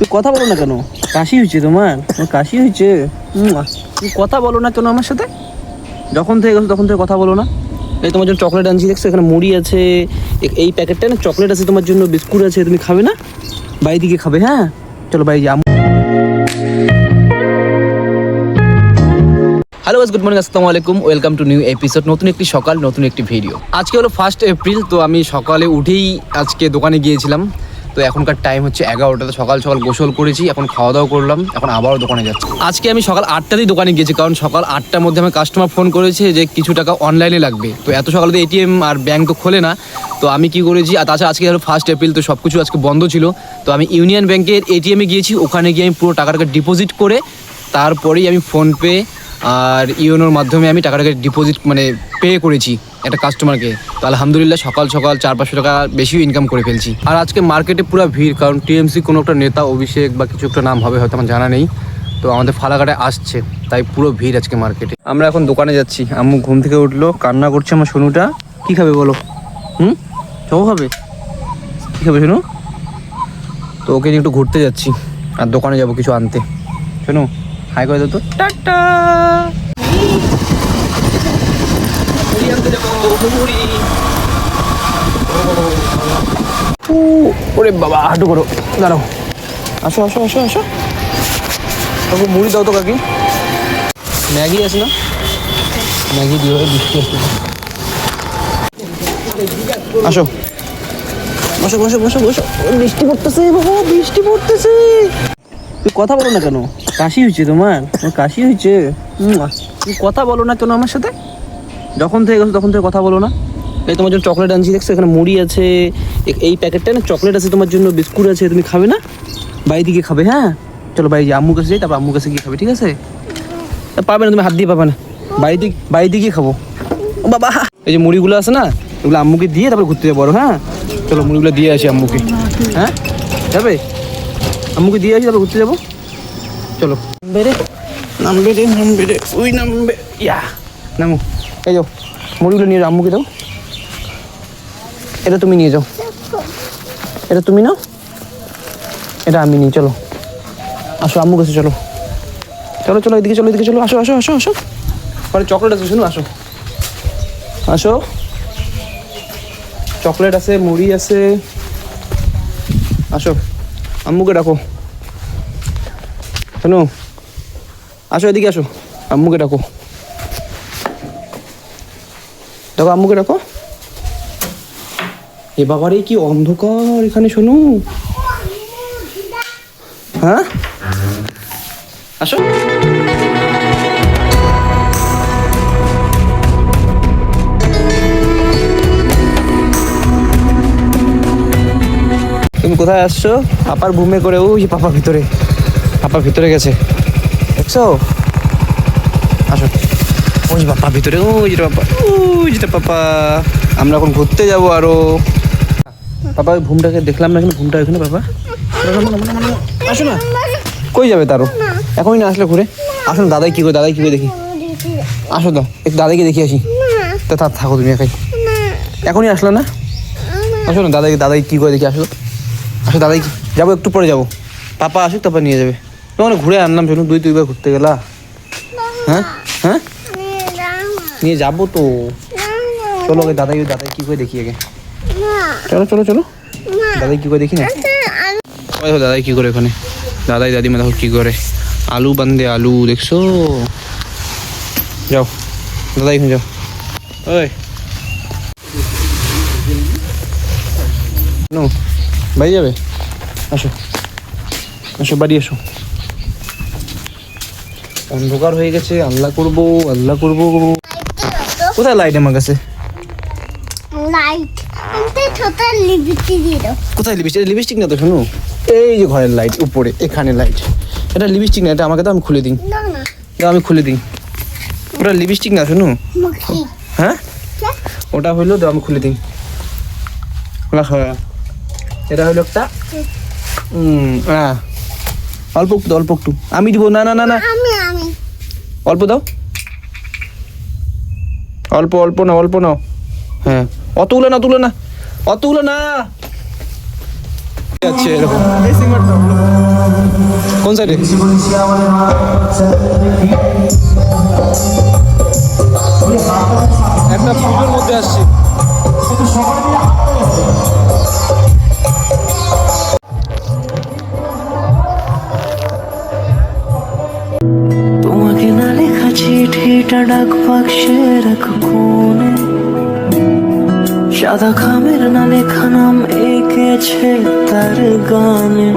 তুই কথা বলো না কেন? কাশি হয়েছে তোমার? কাশি হয়েছে? তুমি কথা বলো না কেন আমার সাথে? যখন থেকে গেছো তখন থেকে কথা বলো না। এই তোমার জন্য চকলেট আনছি, দেখছো এখানে মুড়ি আছে, এই প্যাকেটটা না চকলেট আছে তোমার জন্য, বিস্কুট আছে, তুমি খাবে না? বাড়ি দিকে খাবে? হ্যাঁ চলো বাড়ি যাই। হ্যালো গাইস, গুড মর্নিং, আসসালামু আলাইকুম, ওয়েলকাম টু নিউ এপিসোড। নতুন একটি সকাল, নতুন একটি ভিডিও। আজকে হলো 1 এপ্রিল। তো আমি সকালে উঠেই আজকে দোকানে গিয়েছিলাম। তো এখনকার টাইম হচ্ছে 11টা। সকাল সকাল গোসল করেছি, এখন খাওয়া দাওয়া করলাম, এখন আবারও দোকানে যাচ্ছি। আজকে আমি সকাল 8টাতেই দোকানে গিয়েছি, কারণ সকাল 8টার মধ্যে আমার কাস্টমার ফোন করেছে যে কিছু টাকা অনলাইনে লাগবে। তো এত সকালে তো এটিএম আর ব্যাংক তো খোলে না। তো আমি কি করেছি, আর তাছাড়া আজকে হলো 1 এপ্রিল, তো সব কিছু আজকে বন্ধ ছিল। তো আমি ইউনিয়ন ব্যাংকের এটিএমে গিয়েছি, ওখানে গিয়ে আমি পুরো টাকাটাকে ডিপোজিট করে তারপরেই আমি ফোনপে আর ইওনোর মাধ্যমে আমি টাকাটাকে ডিপোজিট পে করেছি একটা কাস্টমারকে। তো আলহামদুলিল্লাহ সকাল সকাল 400-500 টাকা বেশিও ইনকাম করে ফেলছি। আর আজকে মার্কেটে পুরো ভিড়, কারণ টিএমসি কোনো একটা নেতা অভিষেক বা কিছু একটা নাম হবে, হয়তো আমার জানা নেই। তো আমাদের ফালাকাটায় আসছে, তাই পুরো ভিড় আজকে মার্কেটে। আমরা এখন দোকানে যাচ্ছি। আম্মু ঘুম থেকে উঠলো, কান্না করছে আমার সোনুটা। কী খাবে বলো? চৌ খাবে? কী খাবে শোনো? তো ওকে নিয়ে একটু ঘুরতে যাচ্ছি, আর দোকানে যাবো কিছু আনতে। শোনো হাই করে দাও তো, টাটা। ওরে বাবা, হাঁটু করো, দাঁড়াও, আসো আসো আসো আসো। তবু মুড়ি দাও তো কাকি। ম্যাগি আছে না? ম্যাগি দিও, বৃষ্টি আসছে। আসো বসো বসো বসো বসো। বৃষ্টি পড়তেছে বাবা, বৃষ্টি পড়তেছে। তুই কথা বলো না কেন? কাশি হয়েছে তোমার? কাশি হয়েছে? তুই কথা বলো না কেন আমার সাথে? যখন থেকে গেছো তখন থেকে কথা বলো না। এই তোমার জন্য চকলেট আনছি, দেখছো এখানে মুড়ি আছে, এই প্যাকেটটা না চকলেট আছে তোমার জন্য, বিস্কুট আছে, তুমি খাবে না? বাড়ি দিকে খাবে? হ্যাঁ চলো বাড়ি যাই, আম্মুর কাছে যাই, তারপর আম্মুর কাছে গিয়ে খাবে, ঠিক আছে? পাবে না, তুমি হাত দিয়ে পাবে না। বাড়িতে গিয়ে খাবো। ও বাবা, এই যে মুড়িগুলো আছে না, এগুলো আম্মুকে দিয়ে তারপর ঘুরতে যাবো। হ্যাঁ চলো মুড়িগুলো দিয়ে আসি আম্মুকে। হ্যাঁ যাবে? আম্মুকে দিয়ে আসি, তারপর ঘুরতে যাবো। চলো নামবে রে, ওই নামবে, ইয়া নামো। এই যাও মুড়িগুলো নিয়ে যাও, আম্মুকে দাও। এটা তুমি নিয়ে যাও, এটা তুমি নাও, এটা আমি নিই। চলো আসো আম্মুর কাছে, চলো চলো চলো, এদিকে চলো, এদিকে চলো, আসো আসো আসো আসো। পরে চকলেট আছে, শুনো, আসো আসো। চকলেট আছে, মুড়ি আছে, আসো। আম্মুকে ডাকো, শোনো, আসো এদিকে আসো, আম্মুকে ডাকো, দেখো আম্মুকে ডাকো। এ বাবারে কি অন্ধকার এখানে, শোনো। হ্যাঁ আসো। তুমি কোথায় আসছো? পাপার ঘুমে করে, ওই পাপা ভিতরে, পাপা ভিতরে গেছে, দেখছো? আসো, ওই পাপা ভিতরে, ওই যেটা পাপা, ওই যেটা পাপা। আমরা এখন ঘুরতে যাবো আরো। পাপা ওই ঘুমটাকে দেখলাম না, কিন্তু ঘুমটা ওইখানে। পাপা আসো না, কই যাবে তারও? এখনই না আসলে ঘুরে আসো না। দাদাই কি করে, দাদাই কি করে দেখি, আসো তো একটু দাদাইকে দেখি আসি। তা তার থাকো তুমি একাই, এখনই আসলো না, আসো না, দাদাই কি করে দেখি, আসো আসো। দাদাই যাবো, একটু পরে যাবো, পাপা আসুক তারপর নিয়ে যাবে। তোমার ঘুরে আনলাম, শোনো, 2-3 বার ঘুরতে গেলা। হ্যাঁ হ্যাঁ নিয়ে যাবো তো, চলো আগে দাদাই কি করে দেখি আগে। চলো চলো চলো, দাদাই কি করে দেখি না। দাদাই কি করে ওখানে, দাদাই দাদিমা দেখো কি করে, আলু বান্ধে আলু, দেখছো? যাও দাদাই এখানে যাও। ওই নো, বাড়ি যাবে? আসো আসো, বাড়ি এসো। অন্ধকার হয়ে গেছে, আল্লাহ করবো আল্লাহ করবো। কোথায় লাইট আমার কাছে? কোথায় লিপস্টিক? লিপস্টিক না তো, শোনো, এই যে ঘরের লাইট উপরে, এখানে লাইট। এটা লিপস্টিক না, এটা আমাকে দাও, আমি খুলে দিই। আমি খুলে দিই, ওটা লিপস্টিক না, শোনো। হ্যাঁ ওটা হইলো, তো আমি খুলে দিই। এটা হইলো একটা, হ্যাঁ অল্প একটু, অল্প একটু আমি দিব। না না না না, অল্প দাও, অল্প অল্প না, অল্প নাও। হ্যাঁ অতগুলো না, তুলো না, অতগুলো না। আচ্ছা এরকম কোন সাইডে? একটা পুজোর মধ্যে আসছি। তোমাকে না লেখা চিঠিটা ডাক বাক্সে রাখো কোণে, সাদা খামের না লেখা নাম এঁকেছে তার গানে।